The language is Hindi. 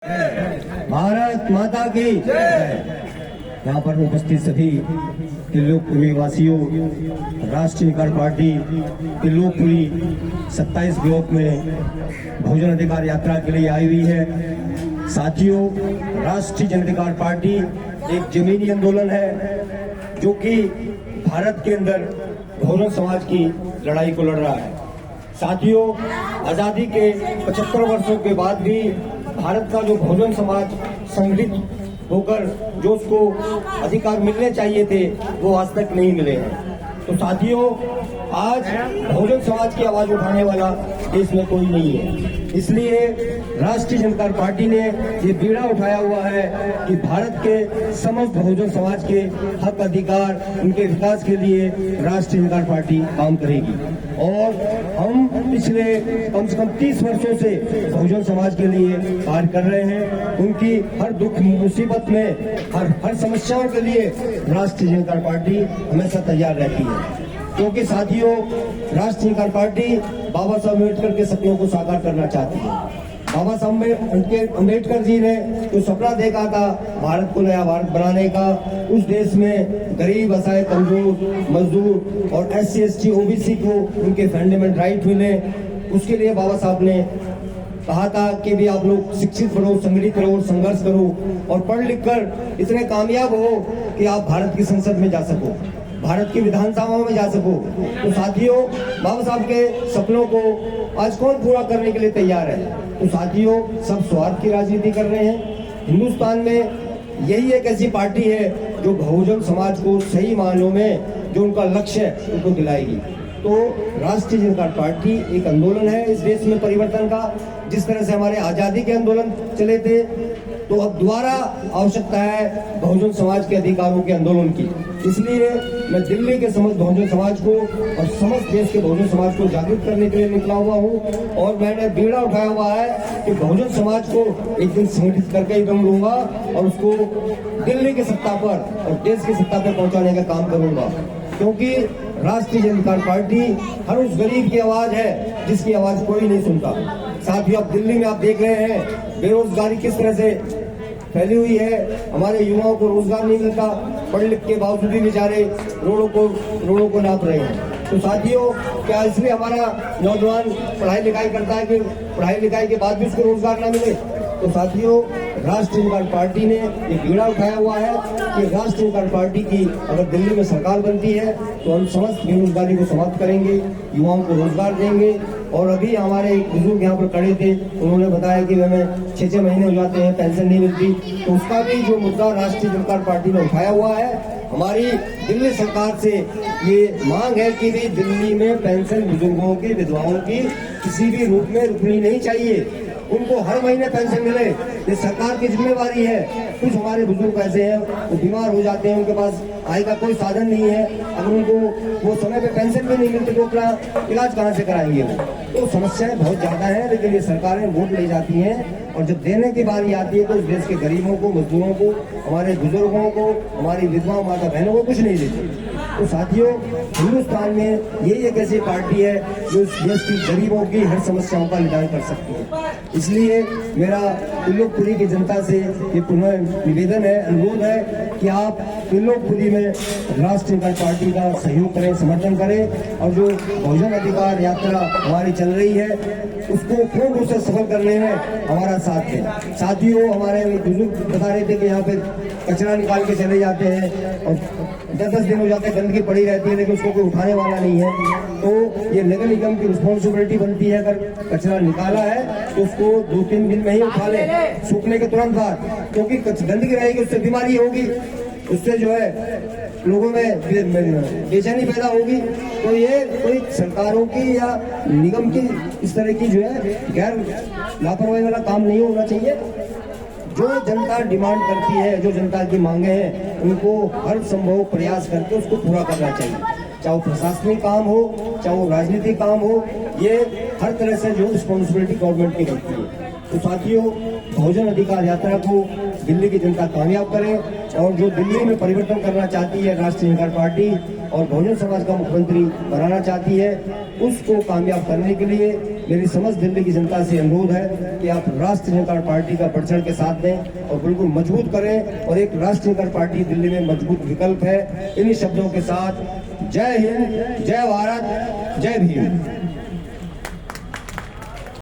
भारत माता की जय। यहाँ पर उपस्थित सभी त्रिलोकपुरी वासियों, राष्ट्रीय निकाय पार्टी त्रिलोकपुरी 27 ब्लॉक में बहुजन अधिकार यात्रा के लिए आई हुई है। साथियों, राष्ट्रीय जनअधिकार पार्टी एक जमीनी आंदोलन है जो कि भारत के अंदर बहुजन समाज की लड़ाई को लड़ रहा है। साथियों, आजादी के 75 वर्षों के बाद भी भारत का जो बहुजन समाज संगठित होकर जो उसको अधिकार मिलने चाहिए थे वो आज तक नहीं मिले हैं। तो साथियों, आज बहुजन समाज की आवाज उठाने वाला देश में कोई नहीं है। इसलिए राष्ट्रीय जनता पार्टी ने ये बीड़ा उठाया हुआ है कि भारत के समस्त बहुजन समाज के हक अधिकार, उनके विकास के लिए राष्ट्रीय जनता पार्टी काम करेगी। और हम पिछले कम से कम 30 वर्षों से बहुजन समाज के लिए कार्य कर रहे हैं। उनकी हर दुख मुसीबत में, हर समस्याओं के लिए राष्ट्रीय जनता पार्टी हमेशा तैयार रहती है। क्योंकि साथियों, राष्ट्रीय जनता पार्टी बाबा साहब अम्बेडकर के सपनों को साकार करना चाहती है। बाबा साहब अम्बेडकर जी ने जो सपना देखा था भारत को नया भारत बनाने का, उस देश में गरीब, असहाय, कमजोर, मजदूर और SC ST OBC को उनके फंडामेंटल राइट मिले, उसके लिए बाबा साहब ने कहा था कि भी आप लोग शिक्षित बनो, संगठित रहो, संघर्ष करो और पढ़ लिख कर इतने कामयाब हो कि आप भारत की संसद में जा सको, भारत की विधानसभाओं में जा सको। तो साथियों, बाबा साहब के सपनों को आज कौन पूरा करने के लिए तैयार है? तो साथियों, सब स्वार्थ की राजनीति कर रहे हैं। हिंदुस्तान में यही एक ऐसी पार्टी है जो बहुजन समाज को सही मायनों में जो उनका लक्ष्य है उनको दिलाएगी। तो राष्ट्रीय जनता पार्टी एक आंदोलन है इस देश में परिवर्तन का। जिस तरह से हमारे आजादी के आंदोलन चले थे, तो अब दोबारा आवश्यकता है बहुजन समाज के अधिकारों के आंदोलन की। इसलिए मैं दिल्ली के समस्त बहुजन समाज को और समस्त देश के बहुजन समाज को जागरूक करने के लिए निकला हुआ हूँ। और मैंने बीड़ा उठाया हुआ है कि बहुजन समाज को एक दिन संगठित करके ही दम लूंगा और उसको दिल्ली की सत्ता पर और देश की सत्ता पर पहुंचाने का काम करूंगा। क्योंकि राष्ट्रीय जनता पार्टी हर उस गरीब की आवाज है जिसकी आवाज कोई नहीं सुनता। साथ ही अब दिल्ली में आप देख रहे हैं बेरोजगारी किस तरह से फैली हुई है। हमारे युवाओं को रोजगार नहीं मिलता, पढ़ लिख के बावजूद भी बेचारे रोडों को नाप रहे हैं। तो साथियों, क्या इसलिए हमारा नौजवान पढ़ाई लिखाई करता है कि पढ़ाई लिखाई के बाद भी उसको रोजगार ना मिले? तो साथियों, राष्ट्रीय जनता पार्टी ने ये बीड़ा उठाया हुआ है कि राष्ट्रीय जनता पार्टी की अगर दिल्ली में सरकार बनती है तो हम समस्त बेरोजगारी को समाप्त करेंगे, युवाओं को रोजगार देंगे। और अभी हमारे एक बुजुर्ग यहाँ पर खड़े थे, उन्होंने बताया कि हमें 6-6 महीने हो जाते हैं, पेंशन नहीं मिलती। तो उसका भी जो मुद्दा राष्ट्रीय जनता पार्टी ने उठाया हुआ है। हमारी दिल्ली सरकार से ये मांग है कि भी दिल्ली में पेंशन बुजुर्गों की, विधवाओं की किसी भी रूप में रुकनी नहीं चाहिए, उनको हर महीने पेंशन मिले। ये सरकार की जिम्मेवारी है। कुछ हमारे बुजुर्ग ऐसे हैं वो बीमार हो जाते हैं, उनके पास आय का कोई साधन नहीं है, अगर उनको वो समय पे पेंशन भी नहीं मिलती तो अपना इलाज कहाँ से कराएंगे वो? तो समस्याएं बहुत ज्यादा है। लेकिन ये सरकारें वोट ले जाती हैं और जब देने की बारी आती है तो इस देश के गरीबों को, मजदूरों को, हमारे बुजुर्गों को, हमारी विधवा माता बहनों को कुछ नहीं देती। तो साथियों, हिंदुस्तान में यही एक ऐसी पार्टी है जो इस देश की गरीबों की हर समस्याओं का निदान कर सकती है। इसलिए मेरा त्रिलोकपुरी की जनता से ये पुनः निवेदन है, अनुरोध है कि आप त्रिलोकपुरी में राष्ट्रीय जनता पार्टी का सहयोग करें, समर्थन करें और जो बहुजन अधिकार यात्रा हमारी चल रही है उसको पूर्ण रूप से सफल करने में हमारा साथ दें। साथियों, हमारे बुजुर्ग बता रहे थे कि यहाँ पे कचरा निकाल के चले जाते हैं और 10-10 दिन हो जाते हैं, गंदगी पड़ी रहती है, लेकिन उसको कोई उठाने वाला नहीं है। तो ये नगर निगम की रिस्पॉन्सिबिलिटी बनती है, अगर कचरा निकाला है तो उसको 2-3 दिन में ही उठा ले, सूखने के तुरंत बाद, क्योंकि गंदगी रहेगी उससे बीमारी होगी, उससे जो है लोगों में बेचैनी पैदा होगी। तो ये कोई सरकारों की या निगम की इस तरह की जो है गैर लापरवाही वाला काम नहीं होना चाहिए। जो जनता डिमांड करती है, जो जनता की मांगे हैं, उनको हर संभव प्रयास करके उसको पूरा करना चाहिए। चाहे वो प्रशासनिक काम हो, चाहे वो राजनीतिक काम हो, ये हर तरह से जो रिस्पॉन्सिबिलिटी गवर्नमेंट की बनती है। तो साथियों, बहुजन अधिकार यात्रा को दिल्ली की जनता कामयाब करे और जो दिल्ली में परिवर्तन करना चाहती है राष्ट्रीय जनता पार्टी और बहुजन समाज का मुख्यमंत्री बनाना चाहती है, उसको कामयाब करने के लिए मेरी समस्त दिल्ली की जनता से अनुरोध है कि आप राष्ट्रीय जनता पार्टी का बढ़ चढ़ के साथ दें और बिल्कुल मजबूत करें, और एक राष्ट्रीय जनता पार्टी दिल्ली में मजबूत विकल्प है। इन्हीं शब्दों के साथ जय हिंद, जय भारत, जय भीम।